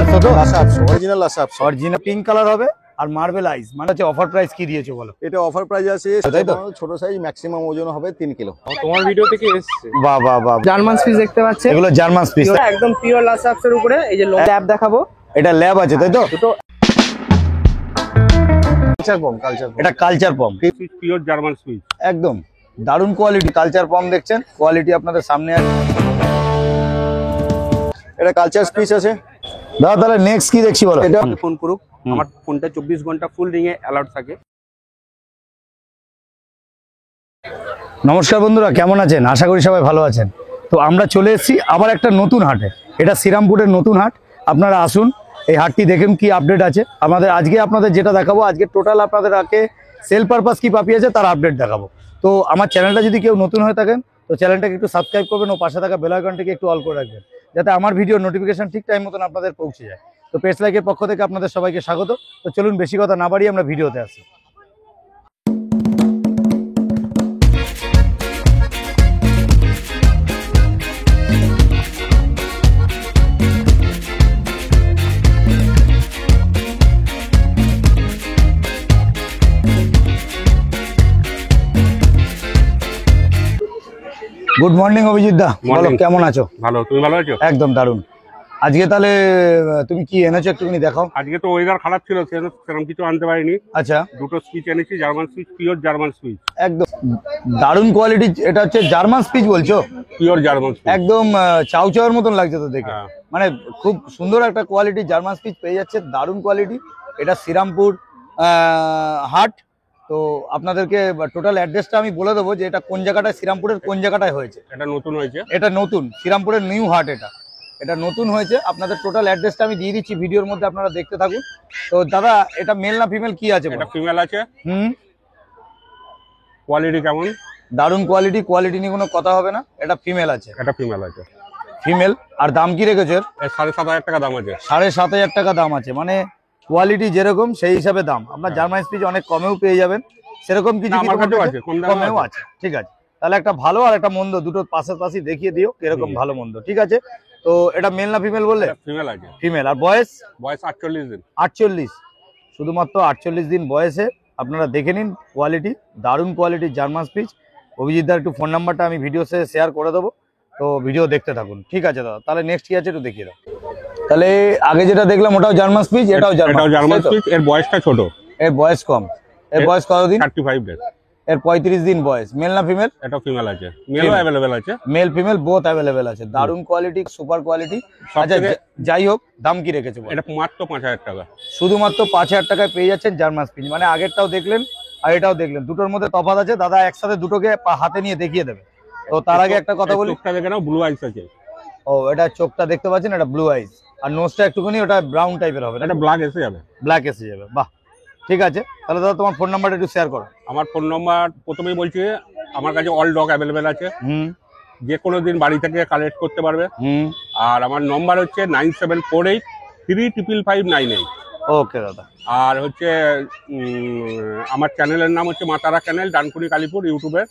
আপস তো? লাসা আপস, অরিজিনাল লাসা আপস। অরিজিনাল পিঙ্ক কালার হবে আর মার্বেল আইস, মানে হচ্ছে অফার প্রাইস কি দিয়েছো বলো? এটা অফার প্রাইস আছে, তাই তো? ছোট সাইজ, ম্যাক্সিমাম ওজন হবে 3 কিলো। তোমার ভিডিও থেকে এসেছে। বাহ বাহ বাহ, জার্মান স্পিচ দেখতে পাচ্ছেন, এগুলো জার্মান স্পিচ, একদম পিওর লাসা আপসের উপরে। এই যে ল্যাব দেখাবো, এটা ল্যাব আছে তাই তো? দুটো কালচার পম, এটা কালচার পম, পিওর জার্মান সুইচ। একদম দারুণ কোয়ালিটি কালচার পম দেখছেন, কোয়ালিটি আপনাদের সামনে আছে। এটা কালচার স্পিচ আছে। দাদা তাহলে নেক্সট কি দেখছি বলো? এটা ফোন করুক, আমার ফোনটা 24 ঘন্টা ফুল রিং এ অ্যালার্ট থাকে। নমস্কার বন্ধুরা, কেমন আছেন? আশা করি সবাই ভালো আছেন। তো আমরা চলে এসেছি আবার একটা নতুন হাটে, এটা শ্রীরামপুরের নতুন হাট। আপনারা আসুন, এই হাটটি দেখুন কি আপডেট আছে। আজকে আপনাদের যেটা দেখাবো, আজকে টোটাল আপনাদের আগে সেল পারপাস কি পাপি আছে তার আপডেট দেখাবো। তো আমার চ্যানেলটা যদি কেউ নতুন হয়ে থাকেন তো চ্যানেলটাকে একটু সাবস্ক্রাইব করবেন ও পাশে থাকা বেল আইকনটিকে একটু অল করে রাখবেন, যাতে আমার ভিডিও নোটিফিকেশন ঠিক টাইম মতন আপনাদের পৌঁছে যায়। তো পেজ লাইকের পক্ষ থেকে আপনাদের সবাইকে স্বাগত। তো চলুন বেশি কথা না বাড়িয়ে আমরা ভিডিওতে আসি। গুড মর্নিং অভিজিৎ দা, বলো কেমন আছো? ভালো, তুমি ভালো আছো? একদম দারুণ। আজকে তাহলে তুমি কি এনেছো একটুখানি দেখাও। আজকে তো ওয়েদার খারাপ ছিল, সেরকম কিছু আনতে পারিনি। আচ্ছা, দুটো সুইচ এনেছি, German switch, pure German switch. একদম দারুণ কোয়ালিটি। এটা হচ্ছে জার্মান স্পিচ বলছো? পিওর জার্মান সুইচ, একদম চাউ চাউয়ের মতন লাগছে তো দেখে। হ্যাঁ। মানে খুব সুন্দর একটা কোয়ালিটি জার্মান স্পিচ পেয়ে যাচ্ছে, দারুণ কোয়ালিটি। এটা শ্রীরামপুর হাট। তো আপনাদেরকে টোটাল অ্যাড্রেসটা আমি বলে দেবো যে এটা কোন জায়গাটায়, শ্রীরামপুরের কোন জায়গাটায় হয়েছে। এটা নতুন হয়েছে। এটা নতুন শ্রীরামপুরের নিউ হাট, এটা নতুন হয়েছে। আপনাদের টোটাল অ্যাড্রেসটা আমি দিয়ে দিচ্ছি ভিডিওর মধ্যে, আপনারা দেখতে থাকুন। তো দাদা এটা মেল না ফিমেল কি আছে? এটা ফিমেল আছে। কোয়ালিটি কেমন? দারুণ কোয়ালিটি নিয়ে কোনো কথা হবে না। এটা ফিমেল আছে, এটা ফিমেল আছে, ফিমেল। আর দাম কি রেখেছো? 7,500 টাকা দাম আছে। 7,500 টাকা দাম আছে, মানে কোয়ালিটি যেরকম সেই হিসাবে দাম। আপনার জার্মান স্পিচ অনেক কমেও পেয়ে যাবেন, সেরকম কিছু না, আমার কাছেও আছে, কমেও আছে। ঠিক আছে, তাহলে একটা ভালো আর একটা মন্দ দুটো পাশাপাশি দেখিয়ে দিও কিরকম ভালো মন্দ। ঠিক আছে, তো এটা মেল না ফিমেল বললে? ফিমেল আছে। ফিমেল। আর বয়স? বয়স 48 দিন। 48, শুধুমাত্র 48 দিন বয়সে। আপনারা দেখে নিন কোয়ালিটি, দারুণ কোয়ালিটি জার্মান স্পিচ। অভিজিৎদার একটু ফোন নাম্বারটা আমি ভিডিওতে শেয়ার করে দেবো, তো ভিডিও দেখতে থাকুন। ঠিক আছে দাদা, তাহলে নেক্সট কি আছে একটু দেখিয়ে দাও। তাহলে আগে যেটা দেখলাম ওটাও জার্মান স্পিচ, এটাও জার্মান স্পিচ। এর বয়সটা ছোট, এর বয়স কম। এর বয়স কতদিন? 35 ডেজ। এর 35 দিন বয়স। মেল না ফিমেল? এটা ফিমেল আছে, মেলও অ্যাভেলেবেল আছে। মেল ফিমেল বোথ অ্যাভেলেবেল আছে। দারুণ কোয়ালিটি, সুপার কোয়ালিটি। আচ্ছা যাই হোক, দাম কি রেখেছে? এটা মাত্র 5,000 টাকা। শুধুমাত্র 5,000 টাকায় পেয়ে যাচ্ছেন জার্মান স্পিচ। মানে আগেরটাও দেখলেন আর এটাও দেখলেন, দুটোর মধ্যে তফাৎ আছে। দাদা একসাথে দুটোকে হাতে নিয়ে দেখিয়ে দেবে। তো তার আগে একটা কথা বলি, চোখটা দেখে নাও, ব্লু আইস আছে। ও এটা চোখটা দেখতে পাচ্ছেন, এটা ব্লু আইস। আর নোজটা একটুখানি ওটা ব্রাউন টাইপের হবে, এটা ব্ল্যাক এসে যাবে। ব্ল্যাক এসে যাবে, বাহ। ঠিক আছে, তাহলে দাদা তোমার ফোন নাম্বারটা একটু শেয়ার করো। আমার ফোন নাম্বার প্রথমেই বলছি, আমার কাছে অল ডগ অ্যাভেলেবেল আছে। যে কোনো দিন বাড়ি থেকে কালেক্ট করতে পারবে। আর আমার নম্বর হচ্ছে 9748355598। ওকে দাদা। আর হচ্ছে আমার চ্যানেলের নাম হচ্ছে মাতারা চ্যানেল, ডানকুনি কালীপুর, ইউটিউবে।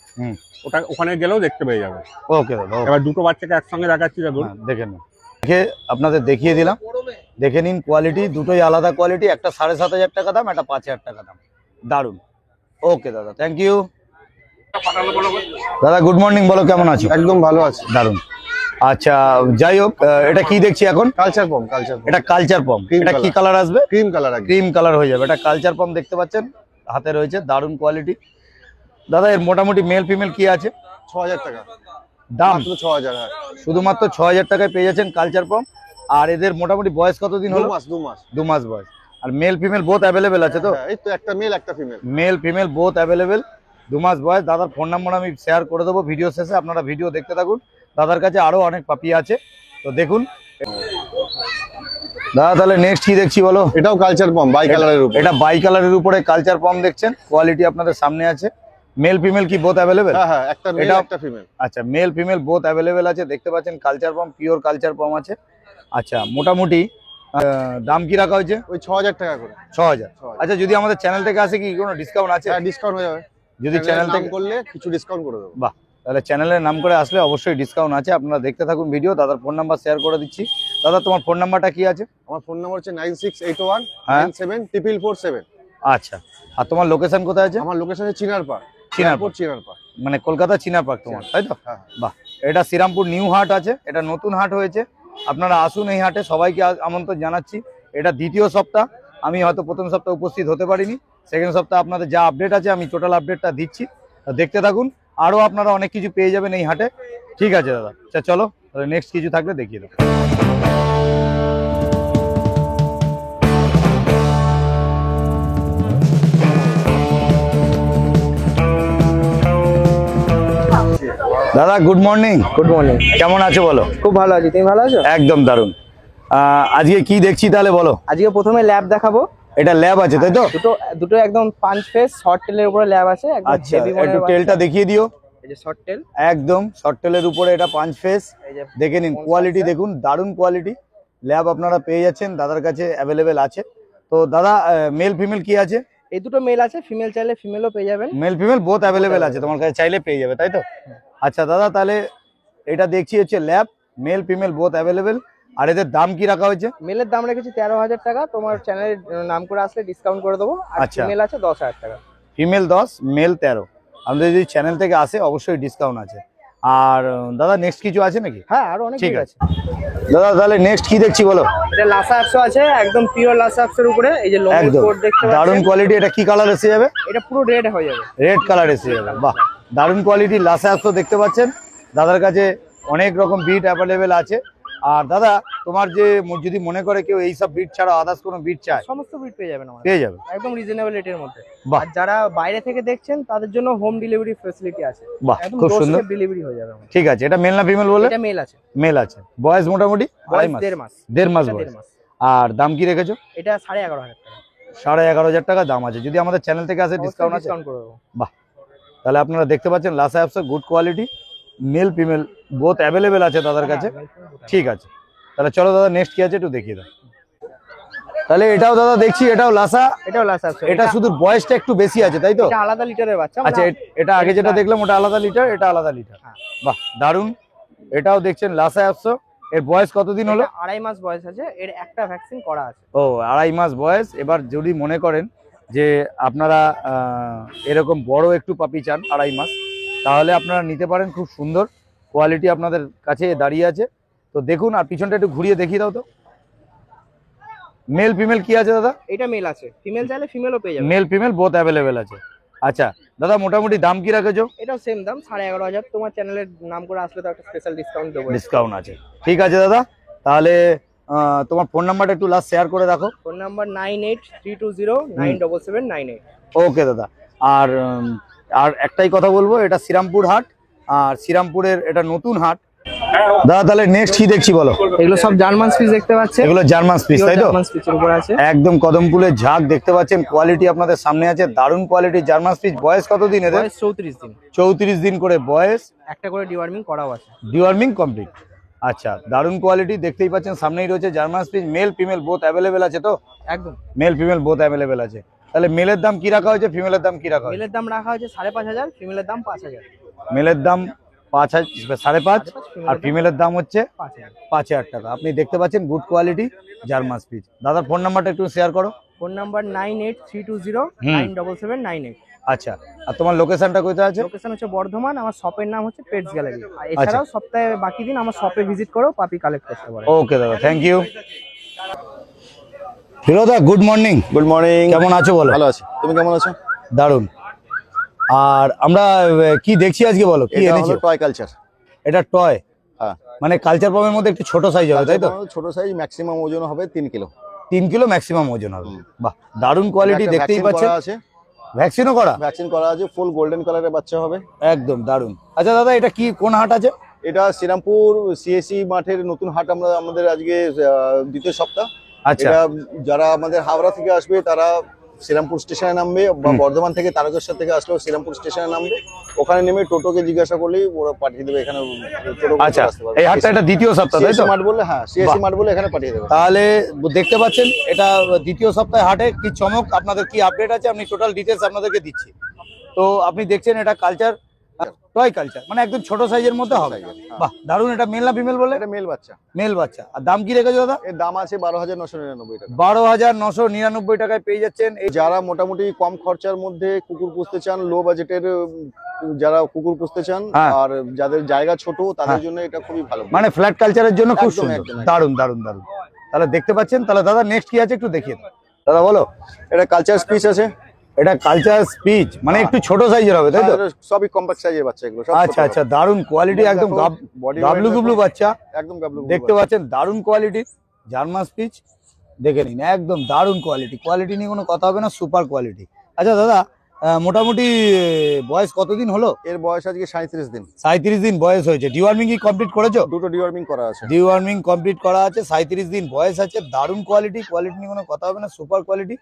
ওখানে গেলেও দেখতে পেয়ে যাবে। ওকে দাদা। এবার দুটো বাচ্চাকে একসঙ্গে দেখাচ্ছি, দেখুন। দেখে নিন, দেখে আপনাদের দেখিয়ে দিলাম, দেখে নিন কোয়ালিটি। দুটোই আলাদা কোয়ালিটি, একটা 7,500 টাকা দাম, একটা 5,000 টাকা দাম। দারুন। ওকে দাদা, থ্যাংক ইউ। দাদা গুড মর্নিং, বলো কেমন আছো? একদম ভালো আছে। দারুন। আচ্ছা যাই হোক, এটা কি দেখছি এখন? কালচার পম, এটা কালচার পম। এটা কি কালার আসবে? Cream colour. ক্রিম কালার হয়ে যাবে। এটা কালচার পম দেখতে পাচ্ছেন, হাতে রয়েছে, দারুন কোয়ালিটি। দাদা এর মোটামুটি মেল ফিমেল কি আছে? 6,000 টাকা দাম। 6,000। শুধুমাত্র 6,000 টাকায় পেয়ে যাচ্ছেন কালচার পম। আর এদের মোটামুটি বয়স কতদিন হলো? 2 মাস বয়স। আর মেল ফিমেল বোথ অ্যাভেলেবেল আছে তো? এই তো একটা মেল একটা female. Mail female both available, 2 মাস বয়স। দাদার ফোন নাম্বার আমি শেয়ার করে দেবো ভিডিও শেষে, আপনারা ভিডিও দেখতে থাকুন। দাদার কাছে আরো অনেক পাপি আছে, তো দেখুন। দাদা তাহলে নেক্সট কি দেখছি বলো? এটাও কালচার পম, বাই কালারের উপর। এটা বাই কালারের উপরে কালচার পম দেখছেন, কোয়ালিটি আপনাদের সামনে আছে। মেল ফিমেল কি বোথ অ্যাভেলেবেল? হ্যাঁ, একটা মেল একটা ফিমেল। আচ্ছা, মেল ফিমেল বোথ অ্যাভেলেবেল আছে, দেখতে পাচ্ছেন কালচার পম, পিওর কালচার পম আছে। আচ্ছা মোটামুটি দাম কি রাখা হয়েছে? ওই 6,000 টাকা করে। 6,000। আচ্ছা যদি আমাদের চ্যানেল থেকে আসে কি কোনো ডিসকাউন্ট আছে? হ্যাঁ, ডিসকাউন্ট হয়ে যাবে। যদি চ্যানেল থেকে করলে কিছু ডিসকাউন্ট করে দেবো। বাহ, তাহলে চ্যানেলের নাম করে আসলে অবশ্যই ডিসকাউন্ট আছে। আপনারা দেখতে থাকুন ভিডিও। দাদার ফোন নাম্বার শেয়ার করে দিচ্ছি। দাদা তোমার ফোন নাম্বারটা কি আছে? আমার ফোন নাম্বার হচ্ছে 9681 হ্যাঁ। 974447। আচ্ছা, আর তোমার লোকেশন কোথায় আছে? আমার লোকেশন হচ্ছে চিনারপাড়। চিনারপাড়। চিনারপাড় মানে কলকাতা চিনারপাড় তোমার, তাই তো? হ্যাঁ। বাহ, এটা শ্রীরামপুর নিউ হাট আছে, এটা নতুন হাট হয়েছে। আপনারা আসুন এই হাটে, সবাইকে আমন্ত্রণ জানাচ্ছি। এটা দ্বিতীয় সপ্তাহ, আমি হয়তো প্রথম সপ্তাহ উপস্থিত হতে পারিনি। সেকেন্ড সপ্তাহ আপনাদের যা আপডেট আছে আমি টোটাল আপডেটটা দিচ্ছি, দেখতে থাকুন। আরও আপনারা অনেক কিছু পেয়ে যাবেন এই হাটে। ঠিক আছে দাদা, আচ্ছা চলো তাহলে নেক্সট কিছু থাকলে দেখিয়ে দেবো। দাদা গুড মর্নিং। Good morning. কেমন আছো বলো? খুব ভালো আছি, তুমি ভালো আছো? একদম দারুণ। আজকে কি দেখছি তাহলে বলো? আজকে প্রথমে ল্যাব দেখাবো। এটা ল্যাব আছে তাই তো? দুটো একদম পাঁচ ফেস শর্ট টেলের উপরে ল্যাব আছে, একদম আচ্ছা, heavy মনের একটু বাচ্চা। টেলটা দেখিয়ে দিও। এই যে শর্ট টেল, একদম শর্ট টেলের উপরে এটা 5 ফেস। এই যে দেখে নিন, কোয়ালিটি দেখুন, দারুণ কোয়ালিটি। ল্যাব আপনারা পেয়ে যাচ্ছেন, দাদার কাছে অ্যাভেলেবেল আছে। তো দাদা মেল ফিমেল কি আছে? এই দুটো মেল আছে, ফিমেল চাইলে ফিমেলও পেয়ে যাবেন। মেল ফিমেল বোথ অ্যাভেলেবেল আছে, তোমার কাছে চাইলে পেয়ে যাবে তাই তো? আচ্ছা দাদা, তাহলে এটা দেখছি হচ্ছে lab, male female both available. আর এদের দাম কি রাখা হয়েছে? মেলের দাম রেখেছি 13,000 টাকা, তোমার চ্যানেলের নাম করে আসলে ডিসকাউন্ট করে দেবো। আর আচ্ছা। ফিমেল আছে 10,000 টাকা। Female 10, male 13। আমাদের যদি চ্যানেল থেকে আসে অবশ্যই ডিসকাউন্ট আছে। আর দাদা নেক্সট কিছু আছে নাকি? হ্যাঁ, আরো অনেক ঠিক ঠিক আছে আছে। দাদা, তাহলে নেক্সট কি দেখছি বলো? এটা লাসা 100 আছে, একদম পিওর লাসা 100 এর উপরে। এই যে লোগো একদম কোড দেখতে দারুণ পাচ্ছেন, কোয়ালিটি। এটা কি কালার এসে যাবে? এটা পুরো রেড হয়ে যাবে। রেড কালার এসে যাবে। বাহ, দারুণ কোয়ালিটি লাসা 100 দেখতে পাচ্ছেন। দাদার কাছে অনেক রকম বিট অ্যাভেলেবেল আছে। আর দাদা তোমার যে যদি মনে করে কেউ এইসব বিট ছাড়া আদার্স কোনো বিট চায়, সমস্ত বিট পেয়ে যাবেন আমাদের, পেয়ে যাবে। একদম রিজনেবল রেটের মধ্যে। বাহ। আর যারা বাইরে থেকে দেখছেন তাদের জন্য হোম ডেলিভারি ফ্যাসিলিটি আছে। বাহ, একদম খুব সুন্দর। ডেলিভারি হয়ে যাবে আমাদের। ঠিক আছে, এটা মেল না ফিমেল বলে? এটা মেল আছে, মেল আছে। বয়স মোটামুটি বয়স 2.5 মাস। 1.5 মাস। 1.5 মাস এটা বয়স। 1.5 মাস। আর দাম কি রেখেছো? এটা 11,500 টাকা। 11,500 টাকা দাম আছে। যদি আমাদের চ্যানেল থেকে আসে ডিসকাউন্ট আছে? ডিসকাউন্ট করে দেবো। বাহ, তাহলে আপনারা দেখতে পাচ্ছেন Lhasa apps good quality, mail female both available আছে দাদার কাছে। ঠিক আছে, তাহলে চলো দাদা নেক্সট কি আছে একটু দেখিয়ে দাও। তাহলে এটাও দাদা দেখছি, এটাও লাসা। এটাও লাসা 100। এটা শুধু বয়সটা একটু বেশি আছে তাই তো? এটা আলাদা লিটারের বাচ্চা। আচ্ছা, এটা আগে যেটা দেখলাম ওটা আলাদা লিটার, এটা আলাদা লিটার। হ্যাঁ। বাহ, দারুণ। এটাও দেখছেন লাসা অ্যাপস। এর বয়স কতদিন হলো? 2.5 মাস বয়স আছে, এর একটা ভ্যাকসিন করা আছে। ও, 2.5 মাস বয়স। এবার যদি মনে করেন যে আপনারা এরকম বড় একটু পাপি চান 2.5 মাস, তাহলে আপনারা নিতে পারেন। খুব সুন্দর কোয়ালিটি আপনাদের কাছে দাঁড়িয়ে আছে। তো দেখুন, আর পিছনটা একটু ঘুরিয়ে দেখিয়ে দাও তো। মেল ফিমেল কি আছে দাদা? এটা মেল আছে, ফিমেল চাইলে ফিমেলও পেয়ে যাবে। মেল ফিমেল বোথ অ্যাভেলেবেল আছে। আচ্ছা দাদা, মোটামুটি দাম কি রাখেছো? এটাও সেম দাম 11,500। তোমার চ্যানেলের নাম করে আসলে তো একটা স্পেশাল ডিসকাউন্ট দেবো। ডিসকাউন্ট আছে। ঠিক আছে দাদা, তাহলে তোমার ফোন নাম্বারটা একটু লাস্ট শেয়ার করে রাখো। Phone number 9832097798। ওকে দাদা। আর আর একটাই কথা বলবো, এটা শ্রীরামপুর হাট, আর শ্রীরামপুরের এটা নতুন হাট। দাদা তাহলে নেক্সট কি দেখছি বলো? এগুলো সব জার্মান স্পিচ দেখতে পাচ্ছেন, এগুলো জার্মান স্পিচ তাই তো? জার্মান স্পিচের উপর আছে। একদম কদম ফুলের ঝাঁক দেখতে পাচ্ছেন, কোয়ালিটি আপনাদের সামনে আছে, দারুণ কোয়ালিটি জার্মান স্পিচ। বয়স কতদিন এদের? বয়স 34 দিন। 34 দিন করে বয়স। একটা করে ডিওয়ার্মিং করাও আছে। Deworming complete. আচ্ছা, দারুণ কোয়ালিটি দেখতেই পাচ্ছেন, সামনেই রয়েছে German speech. Mail female both available আছে তো? একদম মেল ফিমেল বোথ অ্যাভেলেবেল আছে। তাহলে মেলের দাম কি রাখা হয়েছে, ফিমেলের দাম কি রাখা হয়েছে? মেলের দাম রাখা হয়েছে 5,500, ফিমেলের দাম 5,000। মেলের দাম 5,500 আর ফিমেলের দাম হচ্ছে 5,000। 5,000 টাকা। আপনি দেখতে পাচ্ছেন গুড কোয়ালিটি জার্মান স্পিচ। দাদার ফোন নাম্বারটা একটু শেয়ার করো। Phone number 9832097798। আচ্ছা, আর তোমার লোকেশনটা কোথায় আছে? লোকেশন হচ্ছে বর্ধমান, আমার শপের নাম হচ্ছে পেটস গ্যালারি। আর এছাড়াও সপ্তাহে বাকি দিন আমার শপে ভিজিট করেও পাপি কালেক্ট করতে পারে। ওকে দাদা, থ্যাংক ইউ। হিরোদা গুড মর্নিং। Good morning. কেমন আছো বলো? ভালো আছি, তুমি কেমন আছো? দারুণ। আর আমরা কি দেখছি আজকে বলো, কি এটা এনেছো? হলো টয় কালচার। এটা টয়, হ্যাঁ, মানে কালচার পমের মধ্যে একটু ছোট সাইজ হবে তাই তো? ছোট সাইজ, ম্যাক্সিমাম ওজন হবে 3 কিলো। 3 কিলো ম্যাক্সিমাম ওজন হবে। বাহ, দারুণ কোয়ালিটি একটা দেখতেই vaccine পাচ্ছেন। করা আছে, ভ্যাকসিনও করা? ভ্যাকসিন করা আছে, ফুল গোল্ডেন কালারের বাচ্চা হবে। একদম দারুণ। আচ্ছা দাদা, এটা কি কোন হাট আছে? এটা শ্রীরামপুর সিএসসি মাঠের নতুন হাট। আমাদের আজকে দ্বিতীয় সপ্তাহ। আচ্ছা, এটা যারা আমাদের হাওড়া থেকে আসবে তারা শ্রীরামপুর স্টেশনে নামবে, বা বর্ধমান থেকে তারকেশ্বর থেকে আসলেও শ্রীরামপুর স্টেশনে নামবে। ওখানে নেমে টোটোকে জিজ্ঞাসা করলেই ওরা পাঠিয়ে দেবে এখানে। টোটো করে আচ্ছা, আসতে পারবে। এই হাটটা এটা দ্বিতীয় সপ্তাহ তাই সিএসসি তো? মাঠ বললে, হ্যাঁ সিএসসি মাঠ বলে এখানে পাঠিয়ে দেবে। তাহলে দেখতে পাচ্ছেন এটা দ্বিতীয় সপ্তাহে হাটে কি চমক, আপনাদের কি আপডেট আছে, আপনি টোটাল ডিটেলস আপনাদেরকে দিচ্ছি। তো আপনি দেখছেন এটা কালচার টয় কালচার, মানে একদম ছোট সাইজের মধ্যে হবে। size-এর, হ্যাঁ। বাহ, দারুন। এটা মেল না ফিমেল বলে? এটা মেল বাচ্চা। মেল বাচ্চা। আর দাম কি রেখেছো দাদা? এর দাম আছে 12,999 টাকা। 12,999 টাকায় পেয়ে যাচ্ছেন এই। যারা মোটামুটি কম খরচার মধ্যে কুকুর পুষতে চান, লো বাজেটের যারা কুকুর পুষতে চান, হ্যাঁ। আর যাদের জায়গা ছোট তাদের হ্যাঁ। জন্য এটা খুবই ভালো। মানে ফ্ল্যাট কালচারের জন্য খুব একদম, সুন্দর। একদম, একদম। দারুন দারুন দারুন। তাহলে দেখতে পাচ্ছেন। তাহলে দাদা নেক্সট কি আছে একটু দেখিয়ে দাও। দাদা বলো। এটা কালচার স্পিচ আছে। এটা কালচার স্পিচ, মানে একটু ছোট সাইজের হবে তাই তো? আর সবই কম্প্যাক্ট সাইজের বাচ্চা এগুলো সব। আচ্ছা আচ্ছা, দারুন কোয়ালিটি, একদম বডি গাবলু গুবলু বাচ্চা একদম গাবলু গুবলু দেখতে পাচ্ছেন। দারুন কোয়ালিটির জার্মান স্পিচ, দেখে নিন, একদম দারুন কোয়ালিটি। কোয়ালিটি নিয়ে কোনো কথা হবে না, সুপার কোয়ালিটি। আচ্ছা দাদা, মোটামুটি বয়স কতদিন হলো? এর বয়স আজকে 37 দিন। 37 দিন বয়স হয়েছে। ডিওয়ার্মিং কি কমপ্লিট করেছো? দুটো ডিওয়ার্মিং করা আছে। ডিওয়ার্মিং কমপ্লিট করা আছে, 37 দিন বয়স আছে। দারুন কোয়ালিটি, কোয়ালিটি নিয়ে কোনো কথা হবে না, সুপার কোয়ালিটি।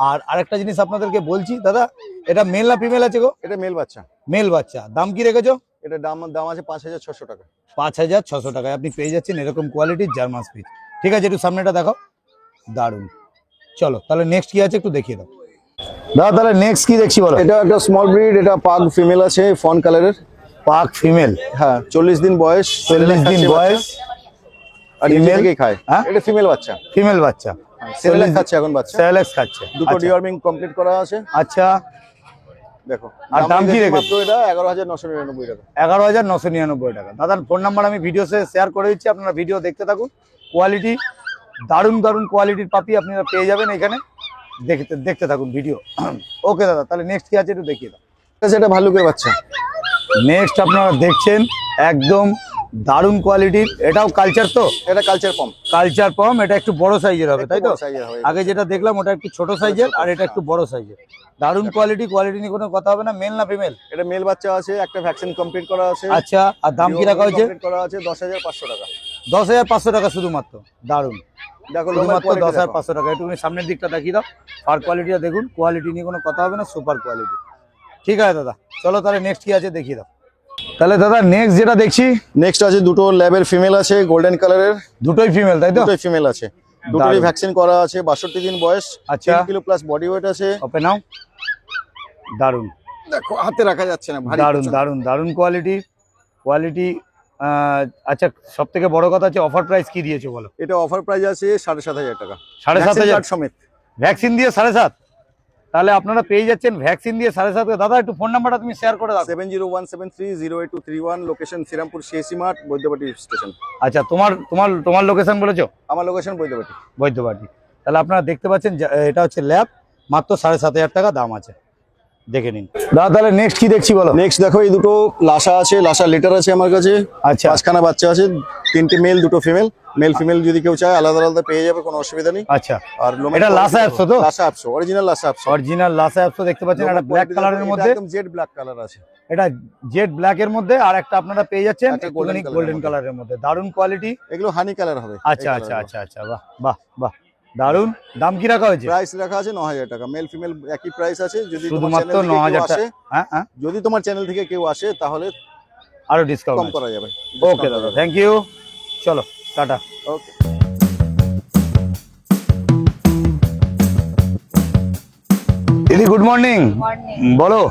আর আরেকটা জিনিস আপনাদেরকে বলছি দাদা, এটা মেল না ফিমেল আছে গো? এটা মেল বাচ্চা। মেল বাচ্চা। দাম কি রেখেছো? এটা দাম আছে 5,600 টাকা। 5,600 টাকায় আপনি পেয়ে যাচ্ছেন এরকম কোয়ালিটির জার্মান স্পিচ। ঠিক আছে, একটু সামনেটা দেখাও। দারুন। চলো তাহলে নেক্সট কি আছে একটু দেখিয়ে দাও দাদা। তাহলে নেক্সট কি দেখছি বলো। এটা একটা স্মল ব্রিড, এটা পাগ ফিমেল আছে, ফন কালারের। পাক ফিমেল। হ্যাঁ, 40 দিন বয়স। 40 দিন বয়স। আর নিজে Female? থেকেই খায়। হ্যাঁ? এটা ফিমেল বাচ্চা। ফিমেল বাচ্চা। সেরেলাক খাচ্ছে এখন বাচ্চা। সেরেলাক্স খাচ্ছে। দুটো আচ্ছা। ডিওয়ার্মিং কমপ্লিট করা আছে। আচ্ছা। দেখো, আর দাম কি রেখেছো? মাত্র এটা 11,999 টাকা। 11,999 টাকা। দাদার ফোন নাম্বার আমি ভিডিওতে শেয়ার করে দিচ্ছি, আপনারা ভিডিও দেখতে থাকুন। কোয়ালিটি দারুণ দারুণ কোয়ালিটির পাপি আপনারা পেয়ে যাবেন এখানে। দেখতে থাকুন ভিডিও। ওকে দাদা, তাহলে নেক্সট কি আছে একটু দেখিয়ে দাও। এটা ভাল্লুকের বাচ্চা। নেক্সট আপনারা দেখছেন একদম দারুণ কোয়ালিটির, এটাও কালচার তো? এটা কালচার পম। কালচার পম। এটা একটু বড় সাইজের হবে তাই তো? বড় size এর হবে। আগে যেটা দেখলাম ওটা একটু ছোট সাইজের, আর এটা একটু বড় সাইজের। দারুণ কোয়ালিটি, কোয়ালিটি নিয়ে কোনো কথা হবে না। মেল না ফিমেল? এটা মেল বাচ্চা আছে, একটা ভ্যাকসিন কমপ্লিট করা আছে। আচ্ছা। আর দাম কি রাখা হয়েছে? কমপ্লিট করা আছে 10,500 টাকা। 10,500 টাকা শুধুমাত্র। দারুণ। দেখো শুধুমাত্র 10,500 টাকা। একটু সামনের দিকটা দেখিয়ে দাও। আর কোয়ালিটিটা দেখুন, কোয়ালিটি নিয়ে কোনো কথা হবে না, সুপার কোয়ালিটি। ঠিক আছে দাদা, চলো তাহলে নেক্সট কি আছে দেখিয়ে দাও। তাহলে দাদা নেক্সট যেটা দেখছি, নেক্সট আছে দুটো ল্যাবের ফিমেল আছে, গোল্ডেন কালারের। দুটোই ফিমেল তাই তো? দুটোই ফিমেল আছে। দুটোরই দারুণ। ভ্যাকসিন করা আছে, 62 দিন বয়স। আচ্ছা। 10 কিলো প্লাস বডি ওয়েট আছে। ওপেন নাও। দারুণ দেখো, হাতে রাখা যাচ্ছে না, ভারী দারুণ প্রচন্ড। দারুণ দারুণ কোয়ালিটি কোয়ালিটি। আচ্ছা, সব থেকে বড় কথা হচ্ছে অফার প্রাইস কি দিয়েছো বলো। এটা অফার প্রাইস আছে 7,500 টাকা। 7,500 কার্ড সমেত। ভ্যাকসিন দিয়ে 7,500। তাহলে আপনারা পেয়ে যাচ্ছেন ভ্যাকসিন দিয়ে 7,500। দাদা একটু ফোন নাম্বারটা তুমি শেয়ার করে দাও। 7017308231, location Shrirampur CSC mart, Baidyabati station. আচ্ছা, তোমার লোকেশন বলেছো? আমার লোকেশন বৈদ্যবাটি। বৈদ্যবাটি। তাহলে আপনারা দেখতে পাচ্ছেন এটা হচ্ছে ল্যাব, মাত্র 7,500 টাকা দাম আছে, দেখে নিন দাদা। তাহলে নেক্সট কি দেখছি বলো। নেক্সট দেখো, এই দুটো লাসা আছে, লাসা লিটার আছে আমার কাছে। আচ্ছা। 5খানা বাচ্চা আছে, 3টে মেল 2টো ফিমেল। মেল ফিমেল যদি কেউ চায় আলাদা আলাদা পেয়ে যাবে, কোনো অসুবিধা নেই। আচ্ছা। আর এটা লাসা অ্যাপসো তো? লাসা অ্যাপসো, অরিজিনাল লাসা অ্যাপসো। অরিজিনাল লাসা অ্যাপসো দেখতে পাচ্ছেন, একটা ব্ল্যাক কালারের মধ্যে। একদম জেড ব্ল্যাক কালার আছে। এটা জেড ব্ল্যাক এর মধ্যে, আর একটা আপনারা পেয়ে যাচ্ছেন একটা গোল্ডেন golden কালারের মধ্যে। দারুণ কোয়ালিটি। এগুলো হানি কালার হবে। আচ্ছা আচ্ছা আচ্ছা আচ্ছা, বাহ বাহ বাহ, দারুণ। দাম কি রাখা হয়েছে? প্রাইস রাখা আছে 9,000 টাকা। মেল ফিমেল একই প্রাইস আছে। যদি তোমার শুধুমাত্র চ্যানেল থেকে 9,000 কেউ আসে, হ্যাঁ হ্যাঁ, যদি তোমার চ্যানেল থেকে কেউ আসে তাহলে আরো কম ডিসকাউন্ট করা যাবে। ওকে দাদা, থ্যাংক ইউ। চলো টাটা। ওকে। দিদি গুড মর্নিং। মর্নিং। বলো।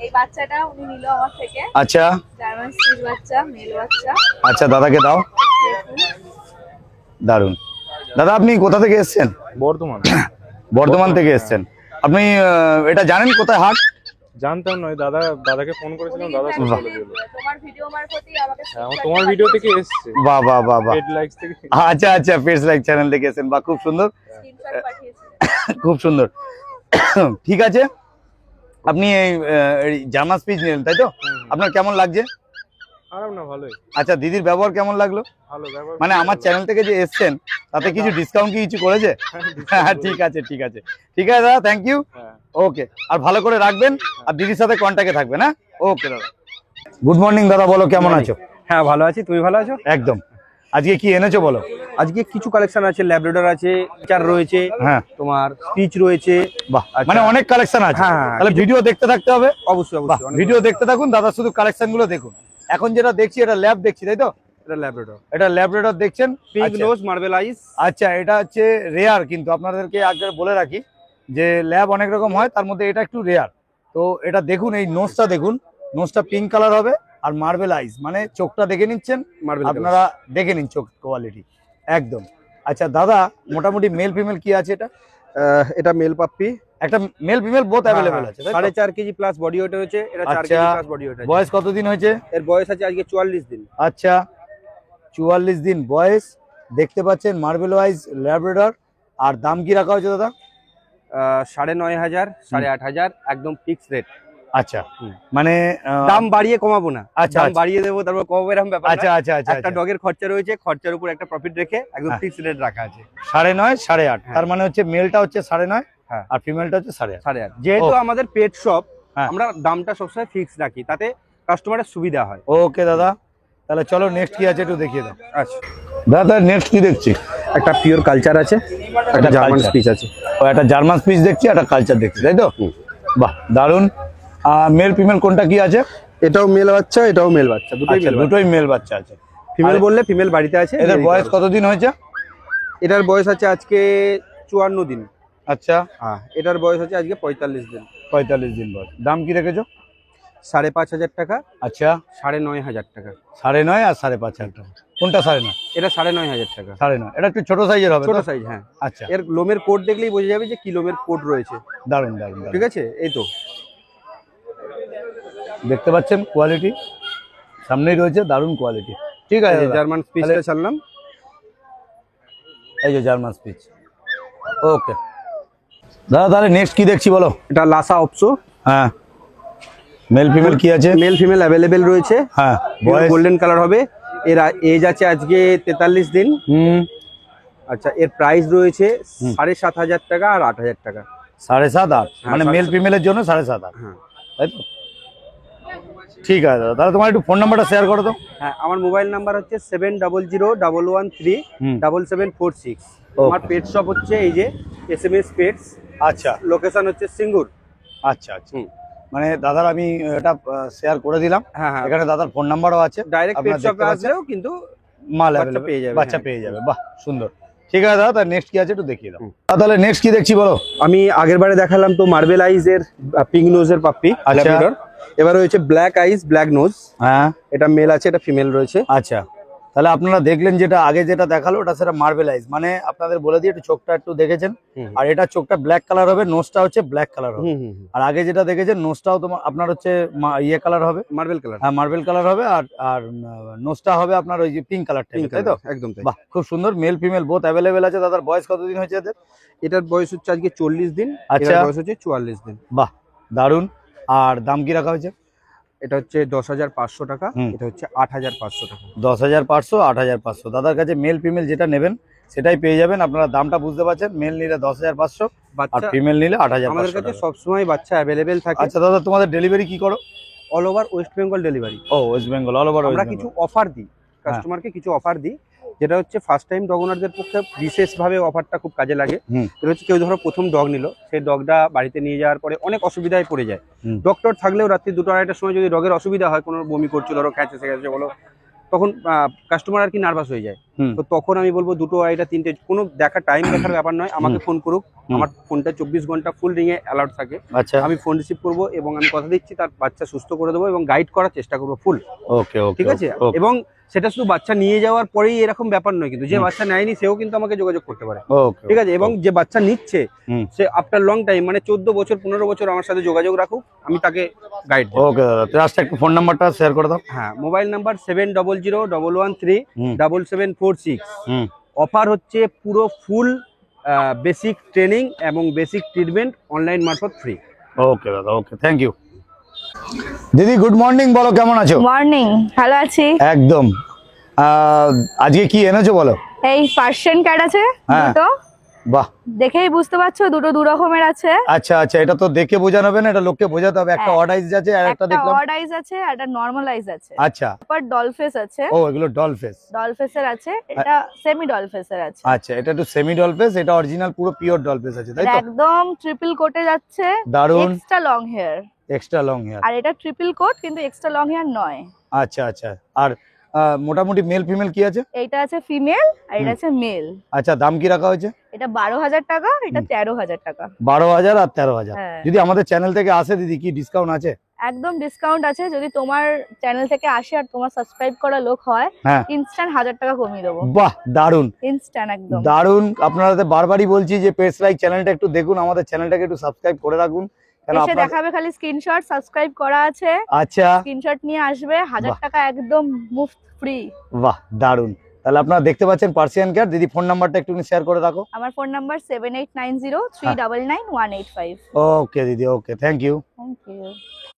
এই বাচ্চাটা উনি নিল আমার থেকে, আচ্ছা জার্মান স্পিচ বাচ্চা, মেল বাচ্চা। আচ্ছা, দাদাকে দাও। দারুণ। দাদা আপনি কোথা থেকে এসেছেন? বর্ধমান। বর্ধমান থেকে এসেছেন আপনি? এটা জানেন কোথায় হাট? জানতাম নয়, দাদাকে ফোন করেছিলাম, দাদা সব বলে দিল। তোমার ভিডিও মারফতই আমাকে হ্যাঁ, আমার তোমার ভিডিও থেকে এসেছে, বাহ বাহ বাহ বাহ। পেড লাইকস থেকে। আচ্ছা আচ্ছা, পেজ লাইক চ্যানেল থেকে এসেছেন, বাহ খুব সুন্দর স্ক্রিনশট পাঠিয়েছে। খুব সুন্দর। ঠিক আছে, আপনি এই জার্মান স্পিচ নিলেন তাই তো? আপনার কেমন লাগছে? খারাপ না, ভালোই। আচ্ছা, দিদির ব্যবহার কেমন লাগলো? ভালো ব্যবহার। মানে আমার চ্যানেল থেকে যে এসছেন তাতে কিছু ডিসকাউন্ট কি কিছু করেছে? হ্যাঁ ঠিক আছে ঠিক আছে ঠিক আছে দাদা, থ্যাংক ইউ। হ্যাঁ। ওকে, আর ভালো করে রাখবেন, আর দিদির সাথে কন্ট্যাক্টে থাকবেন। হ্যাঁ, ওকে দাদা। গুড মর্নিং দাদা, বলো কেমন আছো? হ্যাঁ ভালো আছি, তুমি ভালো আছো? একদম। আজকে কি এনেছো বলো? আজকে কিছু কালেকশন আছে, ল্যাব্রাডর আছে, চার রয়েছে, হ্যাঁ তোমার স্পিচ রয়েছে। বাহ, আচ্ছা। মানে অনেক কালেকশন আছে। হ্যাঁ, তাহলে ভিডিও দেখতে থাকতে হবে। অবশ্যই বাহ, অবশ্যই। ভিডিও দেখতে থাকুন দাদা, শুধু কালেকশন গুলো দেখুন। এখন যেটা দেখছি এটা ল্যাব দেখছি তাই তো? এটা ল্যাব্রাডর, এটা ল্যাবরেটর দেখছেন। পিঙ্ক আচ্ছা। নোজ, মার্বেল আইস। আচ্ছা, এটা হচ্ছে রেয়ার, কিন্তু আপনাদেরকে আগে বলে রাখি যে ল্যাব অনেক রকম হয়, তার মধ্যে এটা একটু রেয়ার। তো এটা দেখুন, এই নোজটা দেখুন, নোজটা পিঙ্ক কালার হবে আর মার্বেল আইস, মানে চোখটা দেখে নিচ্ছেন মার্বেল আপনারা, দেখে নিন চোখ কোয়ালিটি একদম। আচ্ছা দাদা, মোটামুটি মেল ফিমেল কি আছে এটা? এটা মেল পাপ্পি, একটা মেল ফিমেল বোথ অ্যাভেলেবেল আছে, তাই তো? 4.5 কেজি প্লাস বডি ওয়েট হয়েছে, এটা 4 আচ্ছা। কেজি প্লাস বডি ওয়েট আছে। বয়স কতদিন হয়েছে? এর বয়স আছে আজকে 44 দিন। আচ্ছা 44 দিন বয়স, দেখতে পাচ্ছেন মার্বেল ওয়াইজ ল্যাব্রাডর। আর দাম কি রাখা হয়েছে দাদা? 9,500 8,500 একদম ফিক্স রেট। আচ্ছা মানে দাম বাড়িয়ে কমাবো না, আচ্ছা, দাম আচ্ছা। বাড়িয়ে দেবো তারপর কমাবো এরকম ব্যাপার আচ্ছা না। আচ্ছা আচ্ছা একটা ডগের খরচা রয়েছে, খরচার উপর একটা প্রফিট রেখে একদম হ্যাঁ। ফিক্স রেট রাখা আছে। 9.5 8.5, হ্যাঁ। তার মানে হচ্ছে মেলটা হচ্ছে 9.5 হ্যাঁ। আর ফিমেলটা হচ্ছে 8.5। 8,500 যেহেতু ও। আমাদের পেট শপ, হ্যাঁ। আমরা দামটা সবসময় ফিক্স রাখি, তাতে কাস্টমারের সুবিধা হয়। ওকে দাদা, তাহলে চলো নেক্সট কি আছে একটু দেখিয়ে দাও। আচ্ছা, দাদা নেক্সট কি দেখছি? একটা পিওর কালচার আছে, একটা জার্মান culture। স্পিচ আছে। ও একটা জার্মান স্পিচ দেখছি, একটা কালচার দেখছি, তাই তো? বাহ দারুন। মেল ফিমেল কোনটা কি আছে? এটাও মেল বাচ্চা, এটাও মেল বাচ্চা, দুটোই আচ্ছা, মেল। দুটোই মেল বাচ্চা আছে। ফিমেল আর বললে ফিমেল বাড়িতে আছে। এদের বয়স কতদিন হয়েছে? এটার বয়স আছে আজকে 54 দিন। আচ্ছা হ্যাঁ, এটার বয়স আছে আজকে 45 দিন। 45 দিন বয়স। দাম কি রেখেছো? 5,500 টাকা, আচ্ছা 9,500 টাকা। 9.5 আর 5.5 টাকা। কোনটা 9.5? এটা 9,500 টাকা, 9.5। এটা একটু ছোট সাইজের হবে ছোট তো? সাইজ। হ্যাঁ, আচ্ছা এর লোমের কোট দেখলেই বোঝা যাবে যে কি লোমের কোট রয়েছে। দারুন দারুন দারুন। ঠিক আছে, এই তো দেখতে পাচ্ছেন কোয়ালিটি সামনেই রয়েছে, দারুন কোয়ালিটি। ঠিক আছে দাদা। জার্মান স্পিচটা ছাড়লাম। এই যে জার্মান স্পিচ। ওকে দাদা, তাহলে নেক্সট কি দেখছি বলো? এটা লাসা অপসো, হ্যাঁ মেল ফিমেল কি আছে? মেল ফিমেল অ্যাভেলেবেল রয়েছে। হ্যাঁ বয়স? গোল্ডেন কালার হবে। এর এজ আছে আজকে 43 দিন। হুম আচ্ছা, এর প্রাইস রয়েছে 7,500 টাকা আর 8,000 টাকা। 7.5 8, হ্যাঁ, মানে মেল 7.5 ফিমেলের জন্য 7.5 হ্যাঁ তাই তো? ঠিক আছে দাদা, তাহলে তোমার একটু ফোন নাম্বারটা শেয়ার করো তো। হ্যাঁ, আমার মোবাইল নাম্বার হচ্ছে 7001137746। আমার পেট শপ হচ্ছে এই যে SMS পেটস, আচ্ছা লোকেশন হচ্ছে সিঙ্গুর। আচ্ছা আচ্ছা, মানে দাদার আমি এটা শেয়ার করে দিলাম। হ্যাঁ হ্যাঁ, এখানে দাদার ফোন নাম্বারও আছে, ডাইরেক্ট পেট আপনারা শপে দেখতে পাচ্ছেন। আসলেও কিন্তু মাল বাচ্চা available, পেয়ে যাবে, বাচ্চা হ্যাঁ। পেয়ে যাবে। বাহ সুন্দর। ঠিক আছে দাদা, তাহলে নেক্সট কি আছে একটু দেখিয়ে দাও। তাহলে নেক্সট কি দেখছি বলো? আমি আগের বারে দেখালাম তো মার্বেল আইজ এর পিঙ্ক নোজের পাপ্পি। আচ্ছা। এবার রয়েছে ব্ল্যাক আইজ ব্ল্যাক নোজ। হ্যাঁ এটা মেল আছে, এটা ফিমেল রয়েছে। আচ্ছা, তাহলে আপনারা দেখলেন যেটা আগে যেটা দেখালো ওটা সেটা মার্বেল আইজ, মানে আপনাদের বলে দিয়ে একটু চোখটা একটু দেখেছেন। হুম। আর এটা চোখটা ব্ল্যাক কালার হবে, নোজটা হচ্ছে ব্ল্যাক কালার হবে। হুম হুম, আর আগে যেটা দেখেছেন নোজটাও তোমার আপনার হচ্ছে ইয়ে কালার হবে, মার্বেল কালার, হ্যাঁ মার্বেল কালার হবে। আর আর নোজটা হবে আপনার ওই যে পিঙ্ক কালার টাইপের, তাই তো? একদম তাই। বাহ খুব সুন্দর। মেল ফিমেল বোথ অ্যাভেলেবেল আছে। দাদার বয়স কতদিন হয়েছে এদের? এটার বয়স হচ্ছে আজকে 40 দিন। আচ্ছা। এটার বয়স হচ্ছে 44 দিন। বাহ দারুন। আর দাম কি রাখা হয়েছে? এটা হচ্ছে 10,500 টাকা, হুম। এটা হচ্ছে 8,500 টাকা। 10,500 8,500। দাদার কাছে মেল ফিমেল যেটা নেবেন সেটাই পেয়ে যাবেন। আপনারা দামটা বুঝতে পারছেন, মেল নিলে 10,500 আর বাচ্চা ফিমেল নিলে আমাদের 8,500 কাছে টাকা। সবসময় বাচ্চা অ্যাভেলেবেল থাকে। আচ্ছা দাদা, তোমাদের ডেলিভারি কি করো? All over West Bengal delivery. ও ওয়েস্ট বেঙ্গল, অল ওভার আমরা ওয়েস্ট কিছু বেঙ্গল। অফার দিই কাস্টমারকে, কিছু অফার দিই, যেটা হচ্ছে ফার্স্ট টাইম ডগ ওনারদের পক্ষে বিশেষভাবে অফারটা খুব কাজে লাগে। হুম। এটা হচ্ছে কেউ ধরো প্রথম ডগ নিল, সেই ডগটা বাড়িতে নিয়ে যাওয়ার পরে অনেক অসুবিধায় পড়ে যায়। হুম। ডক্টর থাকলেও রাত্রি 2টা 2:30টার সময় যদি ডগের অসুবিধা হয়, কোনো বমি করছে ধরো, খেয়েছে গেছে বলো, তখন কাস্টমার আর কি নার্ভাস হয়ে যায়। হুম। তো তখন আমি বলবো 2টো 2:30 3টে কোনো টাইম দেখার ব্যাপার নয়, আমাকে ফোন করুক। হুম। আমার ফোনটা 24 ঘন্টা ফুল রিংয়ে অ্যালার্ট থাকে। আচ্ছা আমি ফোন রিসিভ করবো এবং আমি কথা দিচ্ছি তার বাচ্চা সুস্থ করে দেবো এবং গাইড করার চেষ্টা করবো ফুল। ওকে ওকে, ঠিক আছে, এবং সেটা শুধু বাচ্চা নিয়ে যাওয়ার পরেই এরকম ব্যাপার নয়, কিন্তু যে বাচ্চা নেয়নি সেও কিন্তু আমাকে যোগাযোগ করতে পারে। ওকে ঠিক আছে, এবং যে বাচ্চা নিচ্ছে হুম। সে আফটার লং টাইম, মানে 14 বছর 15 বছর আমার সাথে যোগাযোগ রাখুক, আমি তাকে গাইড দেবো। ওকে দাদা, জাস্ট একটু ফোন নাম্বারটা শেয়ার করে দাও। হ্যাঁ, মোবাইল নাম্বার 7001137746। হুম। অফার হচ্ছে পুরো ফুল বেসিক ট্রেনিং এবং বেসিক ট্রিটমেন্ট অনলাইন মারফত ফ্রি। ওকে দাদা, ওকে, থ্যাংক ইউ। দিদি গুড মর্নিং, বলো কেমন আছো? মর্নিং, ভালো আছি। একদম। আজকে কি এনেছো বলো? এই পার্সিয়ান ক্যাট আছে হ্যাঁ। দুটো, বাহ, দেখেই বুঝতে পারছো দুটো দু রকমের আছে। আচ্ছা আচ্ছা, এটা তো দেখে বোঝানো হবে না, এটা লোককে বোঝাতে হবে। একটা হ্যাঁ। অড আইজ আছে আর একটা একটা দেখলাম। অড আইজ আছে আর একটা নরমাল আইজ আছে। আচ্ছা, তারপর ডলফেস আছে, ও এগুলো ডল ফেস। ডলফেসের আছে, এটা সেমি ডলফেসের আছে। আচ্ছা, এটা একটু সেমি ডল ফেস, এটা অরিজিনাল পুরো পিওর ডল ফেস আছে, তাই এটা তো? একদম ট্রিপল কোটে যাচ্ছে, দারুন। Extra long hair. Extra long hair. আর এটা ট্রিপল কোট কিন্তু এক্সট্রা লং হেয়ার নয়। আচ্ছা আচ্ছা, আর মোটামুটি মেল ফিমেল কি আছে? এইটা আছে ফিমেল আর এটা আছে মেল। আচ্ছা, দাম কি রাখা হয়েছে? এটা 12,000 টাকা, এটা 13,000 টাকা। 12,000 আর 13,000। হ্যাঁ। যদি আমাদের চ্যানেল থেকে আসে দিদি, কি ডিসকাউন্ট আছে? একদম ডিসকাউন্ট আছে, যদি তোমার চ্যানেল থেকে আসে আর তোমার সাবস্ক্রাইব করা লোক হয়, হ্যাঁ। ইনস্ট্যান্ট 1000 টাকা কমিয়ে দেবো, বাহ, দারুন ইনস্ট্যান্ট একদম। দারুন। আপনারা তো বারবারই বলছি যে পেটস লাইক চ্যানেলটা একটু দেখুন, আমাদের চ্যানেলটাকে একটু সাবস্ক্রাইব করে রাখুন, কেন এসে আপনার দেখাবে খালি স্ক্রিনশট, সাবস্ক্রাইব করা আছে, আচ্ছা স্ক্রিনশট নিয়ে আসবে, 1000 বাহ। টাকা একদম মুফট ফ্রি। বাহ, দারুন। তাহলে আপনারা দেখতে পাচ্ছেন পার্সিয়ান ক্যাট। দিদি ফোন নাম্বারটা একটু শেয়ার করে রাখো। আমার ফোন নাম্বার 7890399185। ওকে দিদি, okay, thank you. Thank you.